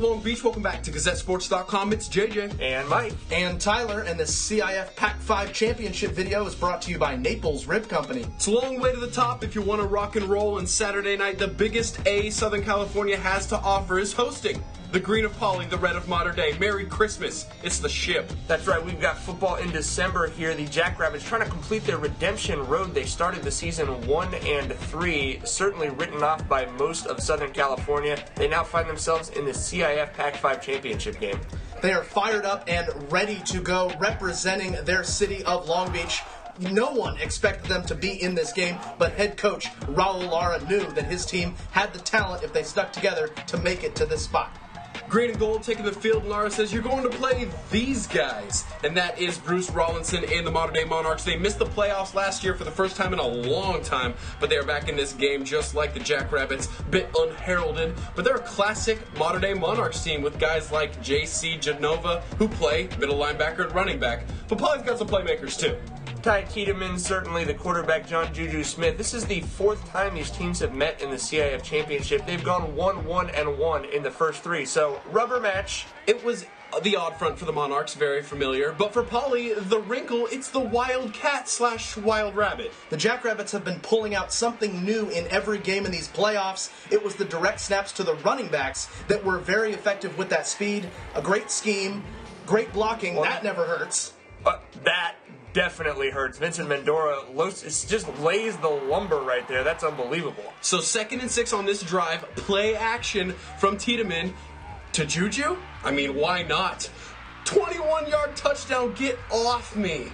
Long Beach? Welcome back to GazetteSports.com. It's JJ. And Mike. And Tyler, and the CIF Pac-5 Championship video is brought to you by Naples Rib Company. It's a long way to the top if you want to rock and roll on Saturday night. The biggest A Southern California has to offer is hosting. The green of Poly, the red of Mater Dei. Merry Christmas. It's the ship. That's right. We've got football in December here. The Jackrabbits trying to complete their redemption road. They started the season 1-3, certainly written off by most of Southern California. They now find themselves in the CIF Pac-5 championship game. They are fired up and ready to go, representing their city of Long Beach. No one expected them to be in this game, but head coach Raul Lara knew that his team had the talent, if they stuck together, to make it to this spot. Green and gold taking the field, and Lara says, you're going to play these guys. And that is Bruce Rawlinson and the Mater Dei Monarchs. They missed the playoffs last year for the first time in a long time, but they are back in this game just like the Jackrabbits, bit unheralded. But they're a classic Mater Dei Monarchs team with guys like J.C. Genova, who play middle linebacker and running back. But Poly's got some playmakers too. Ty Tiedemann, certainly the quarterback, John Juju Smith. This is the fourth time these teams have met in the CIF Championship. They've gone 1-1-1 in the first three, so rubber match. It was the odd front for the Monarchs, very familiar. But for Poly, the wrinkle, it's the Wildcat/Wild Rabbit. The Jackrabbits have been pulling out something new in every game in these playoffs. It was the direct snaps to the running backs that were very effective with that speed. A great scheme, great blocking, that never hurts. That definitely hurts. Vincent Mendora just lays the lumber right there. That's unbelievable. So 2nd and 6 on this drive. Play action from Tiedemann to Juju? I mean, why not? 21-yard touchdown, get off me.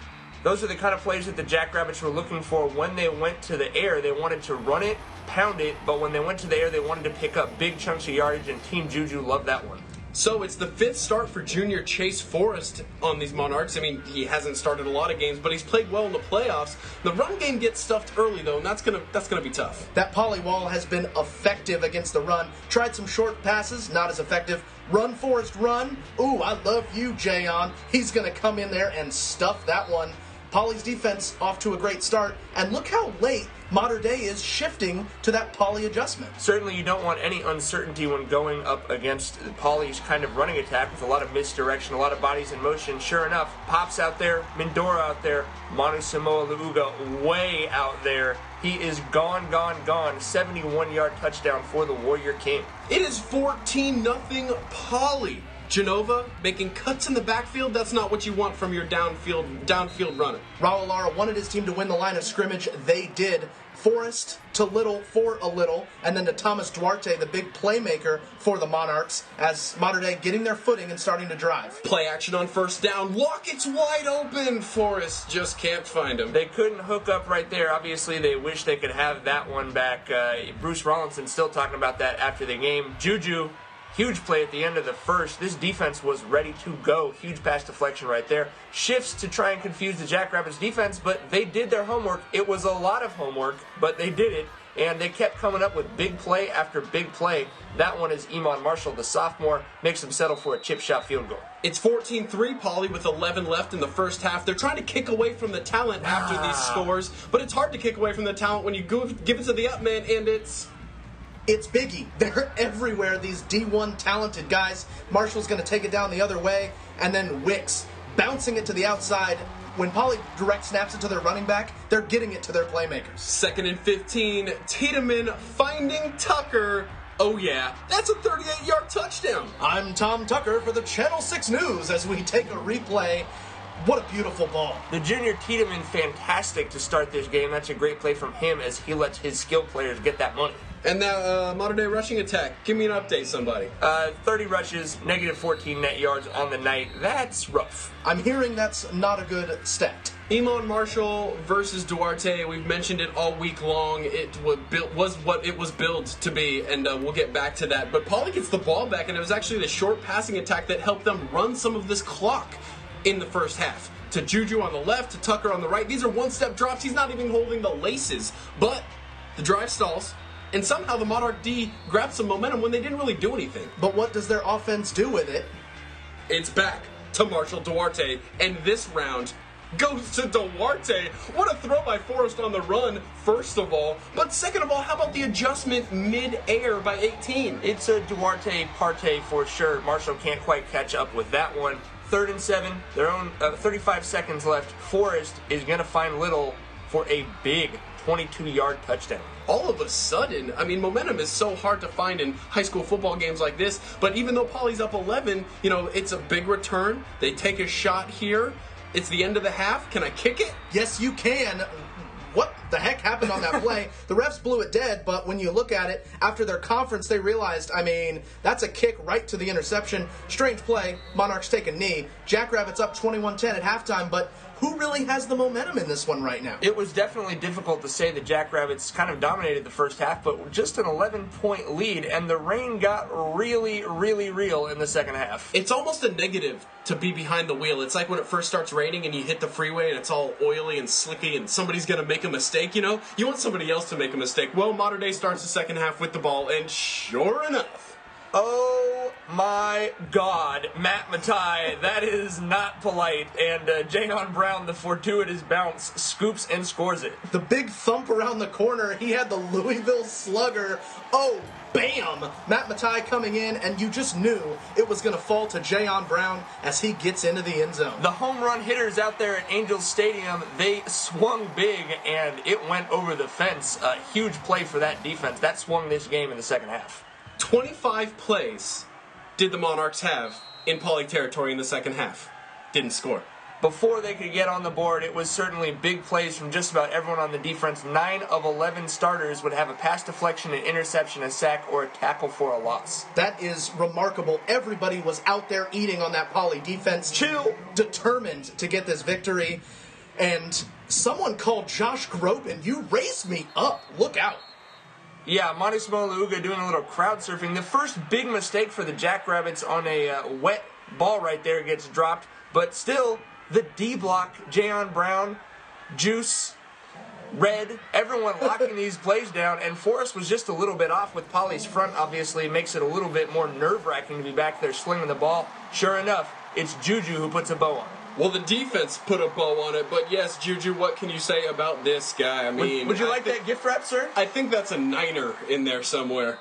Those are the kind of plays that the Jackrabbits were looking for when they went to the air. They wanted to run it, pound it, but when they went to the air, they wanted to pick up big chunks of yardage, and Team Juju loved that one. So it's the 5th start for junior Chase Forrest on these Monarchs. I mean, he hasn't started a lot of games, but he's played well in the playoffs. The run game gets stuffed early, though, and that's gonna be tough. That Poly wall has been effective against the run. Tried some short passes, not as effective. Run, Forrest, run. Ooh, I love you, Jayon. He's going to come in there and stuff that one. Poly's defense off to a great start, and look how late Mater Dei is shifting to that Poly adjustment. Certainly you don't want any uncertainty when going up against Poly's kind of running attack with a lot of misdirection, a lot of bodies in motion. Sure enough, Pop's out there, Mendora out there, Manu Samoa Luuga way out there. He is gone. 71-yard touchdown for the Warrior King. It is 14-0 Poly. Genova making cuts in the backfield, that's not what you want from your downfield runner. Raul Lara wanted his team to win the line of scrimmage. They did. Forrest to Little for a little, and then to Thomas Duarte, the big playmaker for the Monarchs, as Mater Dei getting their footing and starting to drive. Play action on 1st down. Lockett's wide open. Forrest just can't find him. They couldn't hook up right there. Obviously, they wish they could have that one back. Bruce Rawlinson still talking about that after the game. Juju, huge play at the end of the first. This defense was ready to go. Huge pass deflection right there. Shifts to try and confuse the Jackrabbits defense, but they did their homework. It was a lot of homework, but they did it, and they kept coming up with big play after big play. That one is Iman Marshall, the sophomore, makes them settle for a chip shot field goal. It's 14-3 Poly with 11 left in the first half. They're trying to kick away from the talent after these scores, but it's hard to kick away from the talent when you give it to the up man, and it's Biggie. They're everywhere, these D1 talented guys. Marshall's going to take it down the other way, and then Wicks bouncing it to the outside. When Poly direct snaps it to their running back, they're getting it to their playmakers. 2nd and 15, Tiedemann finding Tucker. Oh yeah, that's a 38-yard touchdown. I'm Tom Tucker for the Channel 6 News as we take a replay. What a beautiful ball. The junior Tiedemann, fantastic to start this game. That's a great play from him as he lets his skilled players get that money. And now, Mater Dei rushing attack. Give me an update, somebody. 30 rushes, negative 14 net yards on the night. That's rough. I'm hearing that's not a good stat. Iman Marshall versus Duarte. We've mentioned it all week long. It was what it was built to be, and we'll get back to that. But Poly gets the ball back, and it was actually the short passing attack that helped them run some of this clock in the first half. To Juju on the left, to Tucker on the right. These are one-step drops. He's not even holding the laces. But the drive stalls. And somehow the Monarch D grabbed some momentum when they didn't really do anything. But what does their offense do with it? It's back to Marshall Duarte. And this round, goes to Duarte. What a throw by Forrest on the run, first of all. But second of all, how about the adjustment mid-air by 18? It's a Duarte partay for sure. Marshall can't quite catch up with that one. 3rd and 7, their own 35 seconds left. Forrest is going to find Little for a big 22-yard touchdown. All of a sudden, I mean, momentum is so hard to find in high school football games like this. But even though Poly's up 11, it's a big return. They take a shot here. It's the end of the half. Can I kick it? Yes, you can. What the heck happened on that play? The refs blew it dead, but when you look at it, after their conference, they realized, that's a kick right to the interception. Strange play. Monarchs take a knee. Jackrabbits up 21-10 at halftime, but who really has the momentum in this one right now? It was definitely difficult to say the Jackrabbits kind of dominated the first half, but just an 11-point lead, and the rain got really, really real in the second half. It's almost a negative to be behind the wheel. It's like when it first starts raining and you hit the freeway and it's all oily and slicky and somebody's going to make a mistake, You want somebody else to make a mistake. Well, Mater Dei starts the second half with the ball, and sure enough, oh my God, Matt Matai, that is not polite. And Jayon Brown, the fortuitous bounce, scoops and scores it. The big thump around the corner, he had the Louisville Slugger. Oh, bam! Matt Matai coming in, and you just knew it was going to fall to Jayon Brown as he gets into the end zone. The home run hitters out there at Angels Stadium, they swung big, and it went over the fence. A huge play for that defense. That swung this game in the second half. 25 plays did the Monarchs have in Poly territory in the second half. Didn't score. Before they could get on the board, it was certainly big plays from just about everyone on the defense. 9 of 11 starters would have a pass deflection, an interception, a sack, or a tackle for a loss. That is remarkable. Everybody was out there eating on that Poly defense. Chill. Determined to get this victory. And someone called Josh Groban. You raised me up. Look out. Yeah, Monty Smolauga doing a little crowd surfing. The first big mistake for the Jackrabbits on a wet ball right there gets dropped. But still, the D block, Jayon Brown, Juice, Red, everyone locking these plays down. And Forrest was just a little bit off with Poly's front, obviously. Makes it a little bit more nerve-wracking to be back there slinging the ball. Sure enough, it's Juju who puts a bow on it. Well, the defense put a bow on it, but yes, Juju, what can you say about this guy? Would you like that gift wrap, sir? I think that's a niner in there somewhere.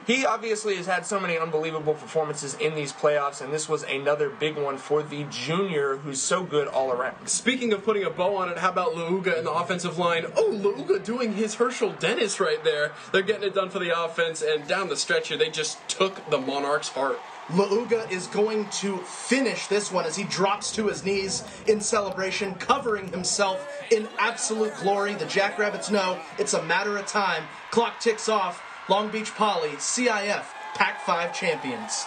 He obviously has had so many unbelievable performances in these playoffs, and this was another big one for the junior who's so good all around. Speaking of putting a bow on it, how about Lauga in the offensive line? Oh, Lauga doing his Herschel Dennis right there. They're getting it done for the offense, and down the stretch here, they just took the Monarchs' heart. Lauga is going to finish this one as he drops to his knees in celebration, covering himself in absolute glory. The Jackrabbits know it's a matter of time. Clock ticks off. Long Beach Poly, CIF, Pac-5 champions.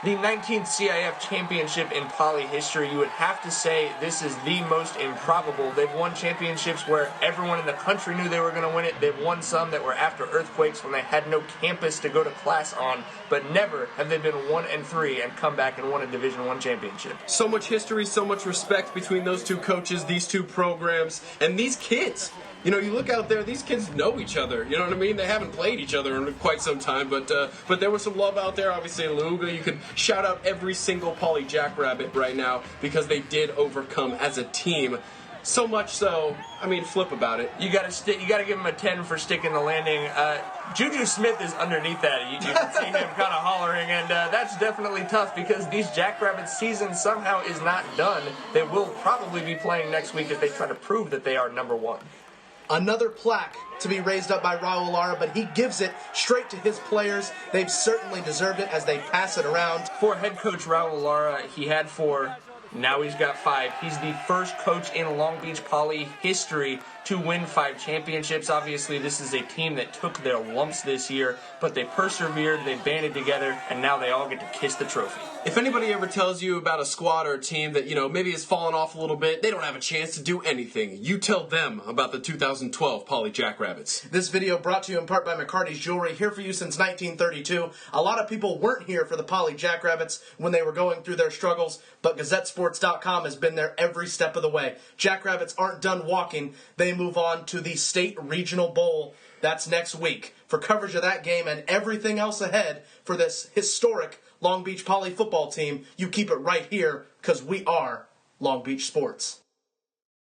The 19th CIF championship in Poly history, you would have to say this is the most improbable. They've won championships where everyone in the country knew they were going to win it. They've won some that were after earthquakes when they had no campus to go to class on, but never have they been 1-3 and come back and won a Division I championship. So much history, so much respect between those two coaches, these two programs, and these kids. You look out there, these kids know each other. You know what I mean? They haven't played each other in quite some time, but there was some love out there. Obviously, Lauga, you could shout out every single Poly Jackrabbit right now because they did overcome as a team. So much so, flip about it. You got to give him a 10 for sticking the landing. Juju Smith is underneath that. You can see him kind of hollering, and that's definitely tough because these Jackrabbits season somehow is not done. They will probably be playing next week as they try to prove that they are number one. Another plaque to be raised up by Raul Lara, but he gives it straight to his players. They've certainly deserved it as they pass it around. For head coach Raul Lara, he had 4. Now he's got 5. He's the first coach in Long Beach Poly history to win 5 championships. Obviously, this is a team that took their lumps this year, but they persevered, they banded together, and now they all get to kiss the trophy. If anybody ever tells you about a squad or a team that, maybe has fallen off a little bit, they don't have a chance to do anything. You tell them about the 2012 Poly Jackrabbits. This video brought to you in part by McCarty's Jewelry, here for you since 1932. A lot of people weren't here for the Poly Jackrabbits when they were going through their struggles, but GazetteSports.com has been there every step of the way. Jackrabbits aren't done walking. They move on to the State Regional Bowl. That's next week. For coverage of that game and everything else ahead for this historic Long Beach Poly football team, you keep it right here because we are Long Beach Sports.